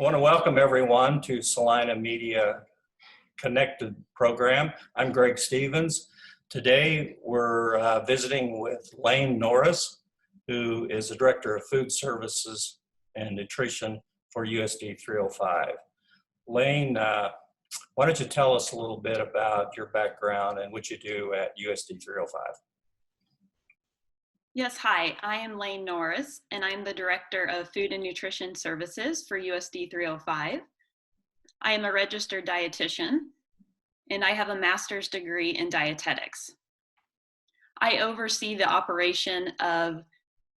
I want to welcome everyone to Salina Media Connected program. I'm Greg Stevens. Today we're visiting with Laine Norris, who is the Director of Food Services and Nutrition for USD 305. Laine, why don't you tell us a little bit about your background and what you do at USD 305? Yes, hi, I am Laine Norris, and I'm the Director of Food and Nutrition Services for USD 305. I am a registered dietitian, and I have a master's degree in dietetics. I oversee the operation of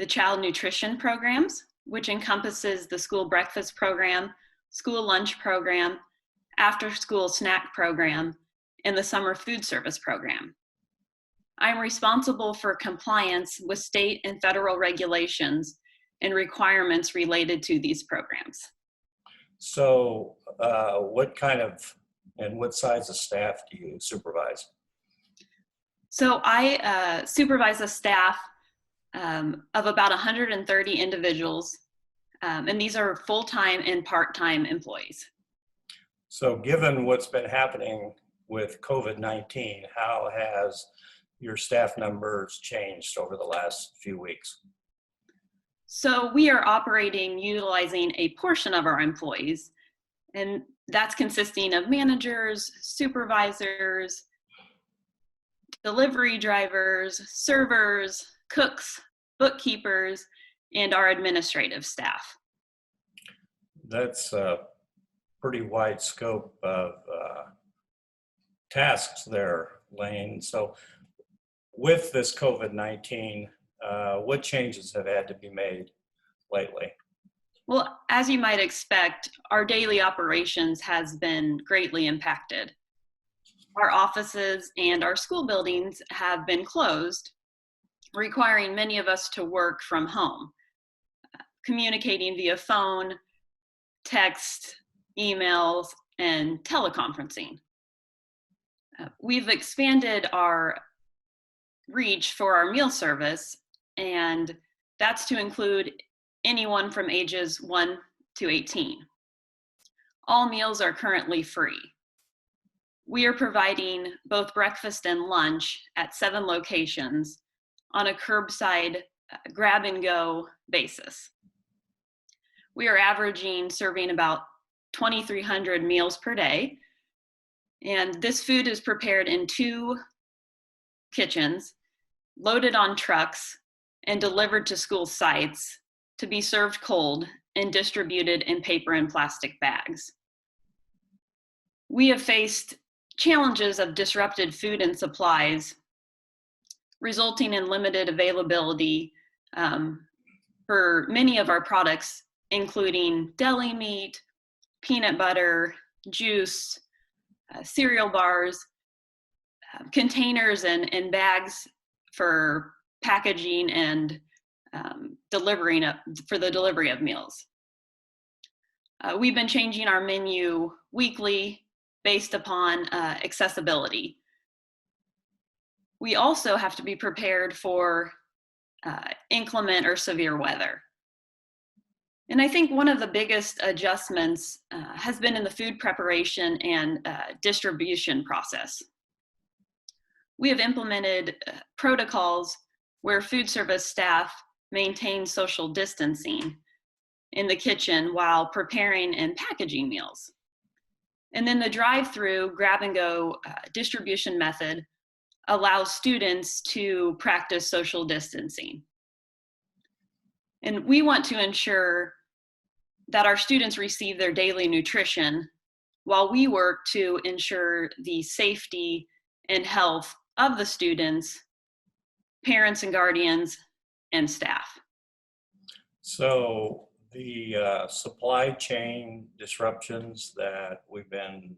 the child nutrition programs, which encompasses the school breakfast program, school lunch program, after-school snack program, and the summer food service program. I'm responsible for compliance with state and federal regulations and requirements related to these programs. So what kind of and what size of staff do you supervise? So I supervise a staff of about 130 individuals, and these are full-time and part-time employees. So given what's been happening with COVID-19, how has your staff numbers changed over the last few weeks? So we are operating utilizing a portion of our employees, and that's consisting of managers, supervisors, delivery drivers, servers, cooks, bookkeepers, and our administrative staff. That's a pretty wide scope of tasks there, Laine. So with this COVID-19, what changes have had to be made lately? Well, as you might expect, our daily operations has been greatly impacted. Our offices and our school buildings have been closed, requiring many of us to work from home, communicating via phone, text, emails, and teleconferencing. We've expanded our reach for our meal service, and that's to include anyone from ages 1 to 18. All meals are currently free. We are providing both breakfast and lunch at 7 locations on a curbside grab-and-go basis. We are averaging serving about 2,300 meals per day, and this food is prepared in 2 kitchens, loaded on trucks, and delivered to school sites to be served cold and distributed in paper and plastic bags. We have faced challenges of disrupted food and supplies, resulting in limited availability for many of our products, including deli meat, peanut butter, juice, cereal bars, containers and bags for packaging and for the delivery of meals. We've been changing our menu weekly based upon accessibility. We also have to be prepared for inclement or severe weather. And I think one of the biggest adjustments has been in the food preparation and distribution process. We have implemented protocols where food service staff maintain social distancing in the kitchen while preparing and packaging meals. And then the drive-through grab-and-go distribution method allows students to practice social distancing. And we want to ensure that our students receive their daily nutrition while we work to ensure the safety and health of the students, parents and guardians, and staff. So the supply chain disruptions that we've been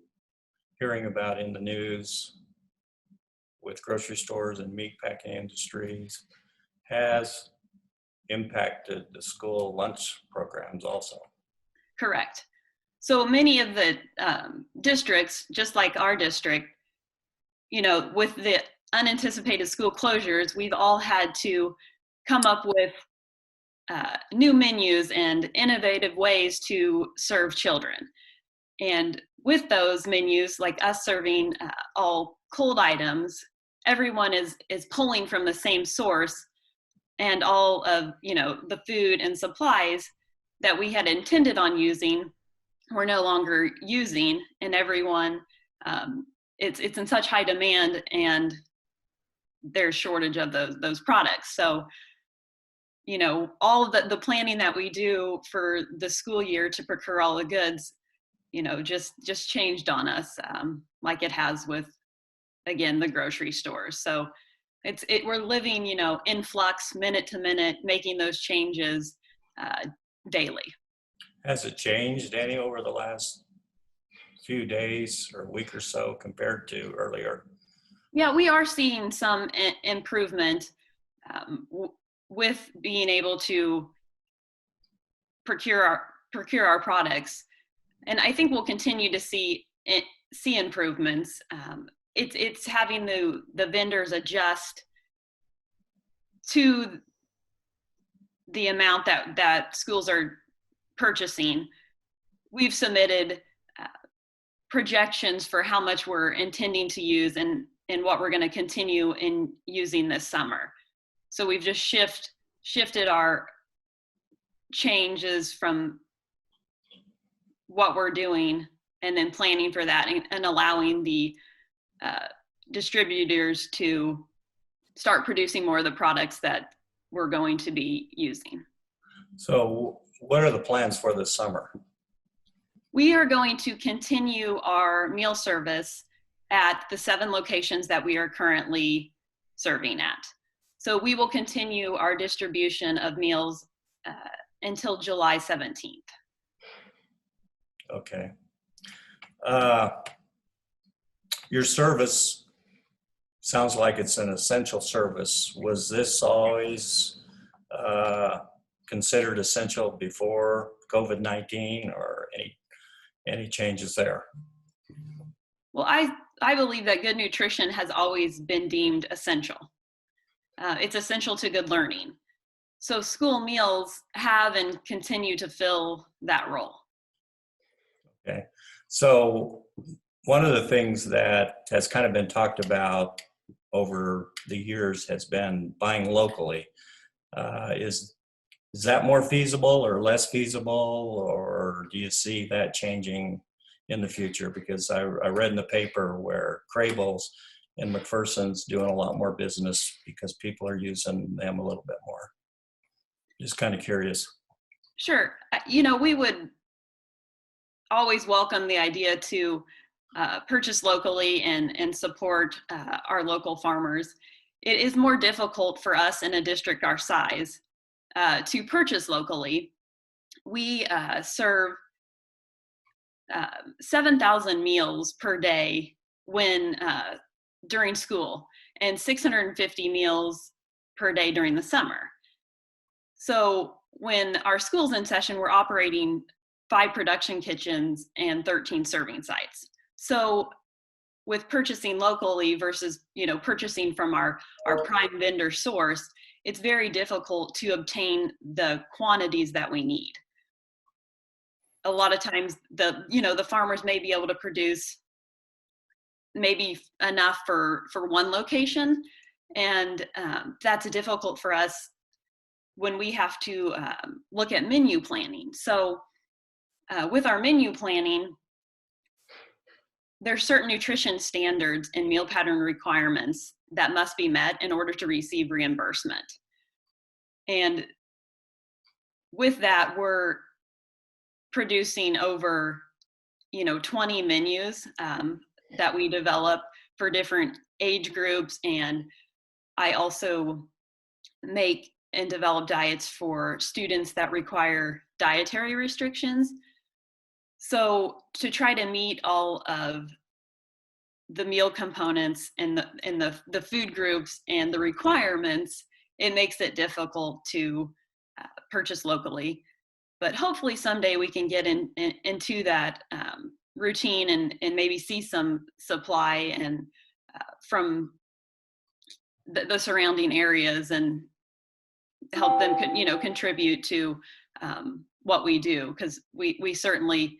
hearing about in the news with grocery stores and meat packing industries has impacted the school lunch programs also. Correct. So many of the districts, just like our district, with the unanticipated school closures, we've all had to come up with new menus and innovative ways to serve children. And with those menus, like us serving all cold items, everyone is pulling from the same source, and all of the food and supplies that we had intended on using we're no longer using, and everyone it's in such high demand, and there's shortage of those products. So all of the planning that we do for the school year to procure all the goods just changed on us, like it has with, again, the grocery stores. So we're living in flux, minute to minute, making those changes daily. Has it changed any over the last few days or week or so compared to earlier? Yeah, we are seeing some improvement with being able to procure our products, and I think we'll continue to see improvements. It's having the vendors adjust to the amount that schools are purchasing. We've submitted projections for how much we're intending to use and what we're going to continue in using this summer. So we've just shifted our changes from what we're doing, and then planning for that, and allowing the distributors to start producing more of the products that we're going to be using. So what are the plans for this summer? We are going to continue our meal service at the 7 locations that we are currently serving at. So we will continue our distribution of meals until July 17th. Okay. Your service sounds like it's an essential service. Was this always considered essential before COVID-19, or any changes there? Well, I believe that good nutrition has always been deemed essential. It's essential to good learning. So school meals have and continue to fill that role. Okay. So one of the things that has kind of been talked about over the years has been buying locally. Is that more feasible or less feasible, or do you see that changing in the future? Because I read in the paper where Crable's and McPherson's doing a lot more business because people are using them a little bit more. Just kind of curious. Sure. We would always welcome the idea to purchase locally and support our local farmers. It is more difficult for us in a district our size to purchase locally. We serve 7,000 meals per day during school, and 650 meals per day during the summer. So when our school's in session, we're operating 5 production kitchens and 13 serving sites. So with purchasing locally versus purchasing from our prime vendor source, it's very difficult to obtain the quantities that we need. A lot of times the farmers may be able to produce maybe enough for one location, and that's difficult for us when we have to look at menu planning. So with our menu planning, there's certain nutrition standards and meal pattern requirements that must be met in order to receive reimbursement. And with that, we're producing over 20 menus that we develop for different age groups, and I also make and develop diets for students that require dietary restrictions. So to try to meet all of the meal components and the food groups and the requirements, it makes it difficult to purchase locally. But hopefully someday we can get into that routine and maybe see some supply and from the surrounding areas, and help them, contribute to what we do, because we certainly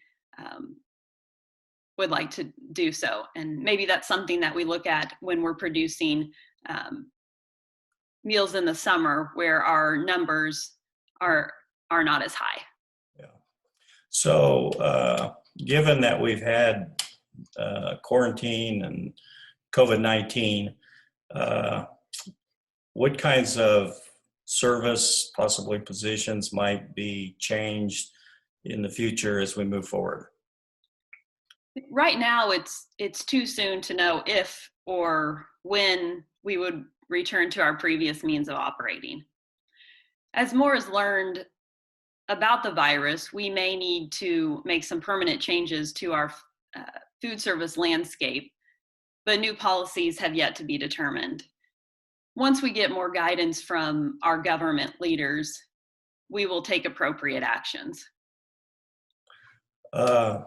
would like to do so. And maybe that's something that we look at when we're producing meals in the summer, where our numbers are not as high. Yeah. So given that we've had quarantine and COVID-19, what kinds of service, possibly positions, might be changed in the future as we move forward? Right now, it's too soon to know if or when we would return to our previous means of operating. As more is learned about the virus, we may need to make some permanent changes to our food service landscape, but new policies have yet to be determined. Once we get more guidance from our government leaders, we will take appropriate actions. I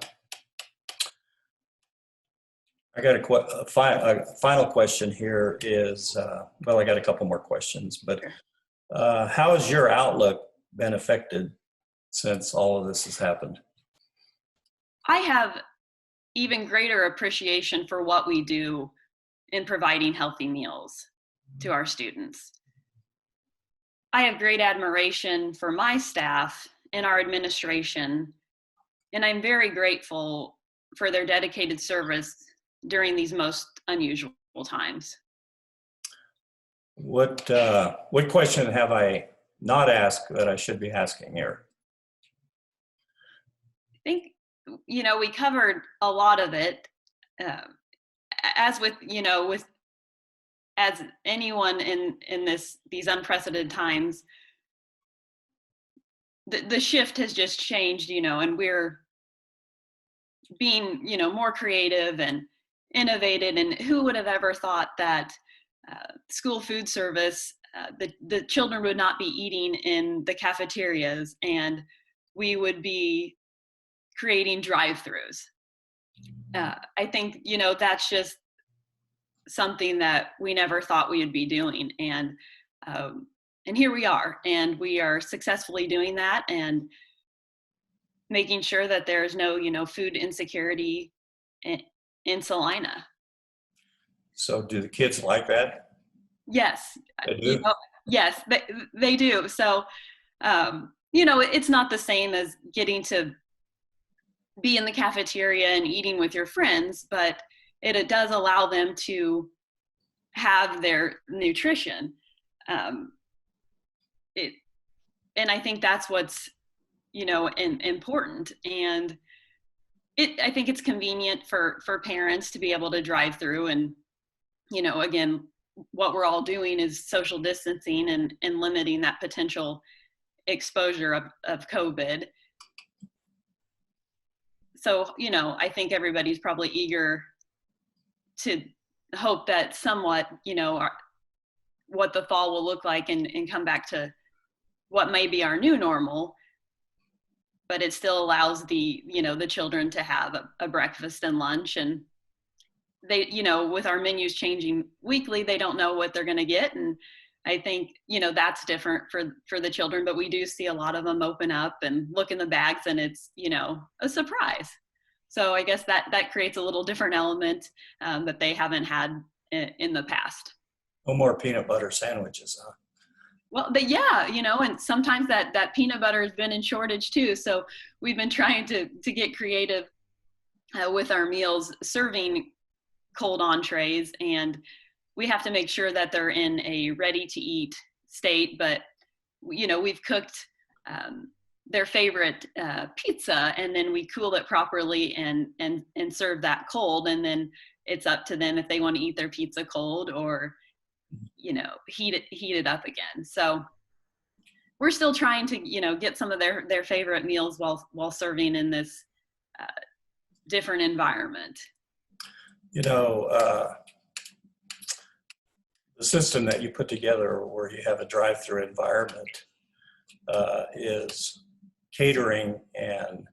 got a final question here is, well, I got a couple more questions, but how has your outlook been affected since all of this has happened? I have even greater appreciation for what we do in providing healthy meals to our students. I have great admiration for my staff and our administration, and I'm very grateful for their dedicated service during these most unusual times. What question have I not asked that I should be asking here? I think, we covered a lot of it. As with as anyone in these unprecedented times, the shift has just changed, and we're being, more creative and innovative. And who would have ever thought that school food service, the children would not be eating in the cafeterias, and we would be creating drive-throughs. I think, that's just something that we never thought we would be doing. And here we are, and we are successfully doing that and making sure that there's no, food insecurity in Salina. So do the kids like that? Yes. They do? Yes, they do. So, it's not the same as getting to be in the cafeteria and eating with your friends, but it does allow them to have their nutrition. And I think that's what's, important. And I think it's convenient for parents to be able to drive through, and, again, what we're all doing is social distancing and limiting that potential exposure of COVID. So, I think everybody's probably eager to hope that somewhat, what the fall will look like and come back to what may be our new normal, but it still allows the children to have a breakfast and lunch. And they, with our menus changing weekly, they don't know what they're going to get. And I think, that's different for the children, but we do see a lot of them open up and look in the bags, and it's, a surprise. So I guess that creates a little different element that they haven't had in the past. No more peanut butter sandwiches, huh? Well, and sometimes that peanut butter has been in shortage too. So we've been trying to get creative with our meals, serving cold entrees, and we have to make sure that they're in a ready to eat state. But, we've cooked their favorite pizza, and then we cool it properly and serve that cold. And then it's up to them if they want to eat their pizza cold or, heat it up again. So we're still trying to, get some of their favorite meals while serving in this different environment. The system that you put together where you have a drive-through environment is catering and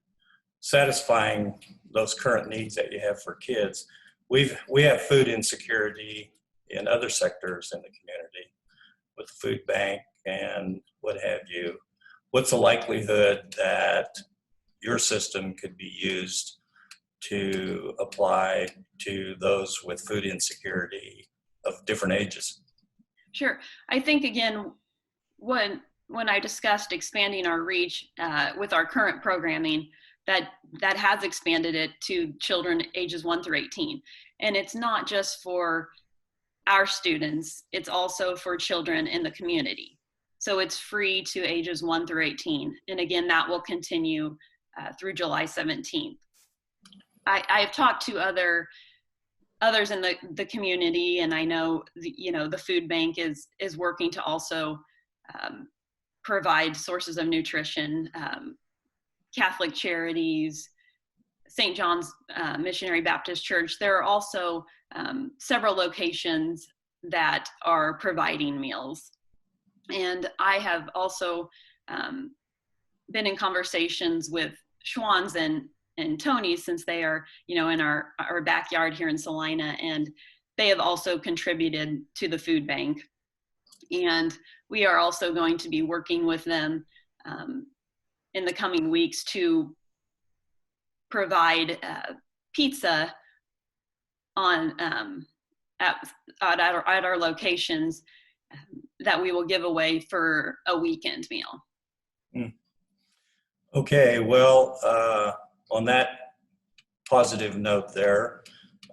satisfying those current needs that you have for kids. We have food insecurity in other sectors in the community with the food bank and what have you, what's the likelihood that your system could be used to apply to those with food insecurity of different ages? Sure. I think, again, when I discussed expanding our reach with our current programming, that has expanded it to children ages 1 through 18. And it's not just for our students, it's also for children in the community. So it's free to ages 1 through 18. And again, that will continue through July 17th. I've talked to others in the community, and I know the food bank is working to also provide sources of nutrition. Catholic Charities, St. John's Missionary Baptist Church. There are also several locations that are providing meals. And I have also been in conversations with Schwann's and Tony's, since they are, in our backyard here in Salina, and they have also contributed to the food bank. And we are also going to be working with them in the coming weeks to provide pizza at our locations that we will give away for a weekend meal. Okay, well, on that positive note there,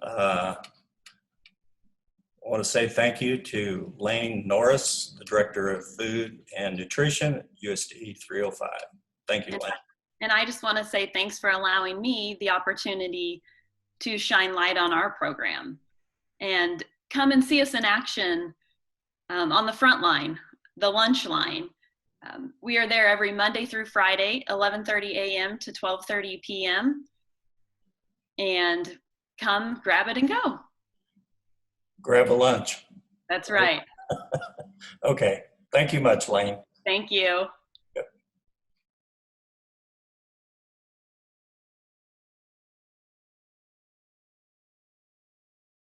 I want to say thank you to Laine Norris, the Director of Food and Nutrition at USD 305. Thank you, Laine. And I just want to say thanks for allowing me the opportunity to shine light on our program. And come and see us in action on the front line, the lunch line. We are there every Monday through Friday, 11:30 a.m. to 12:30 p.m. And come grab it and go. Grab a lunch. That's right. Okay. Thank you much, Laine. Thank you.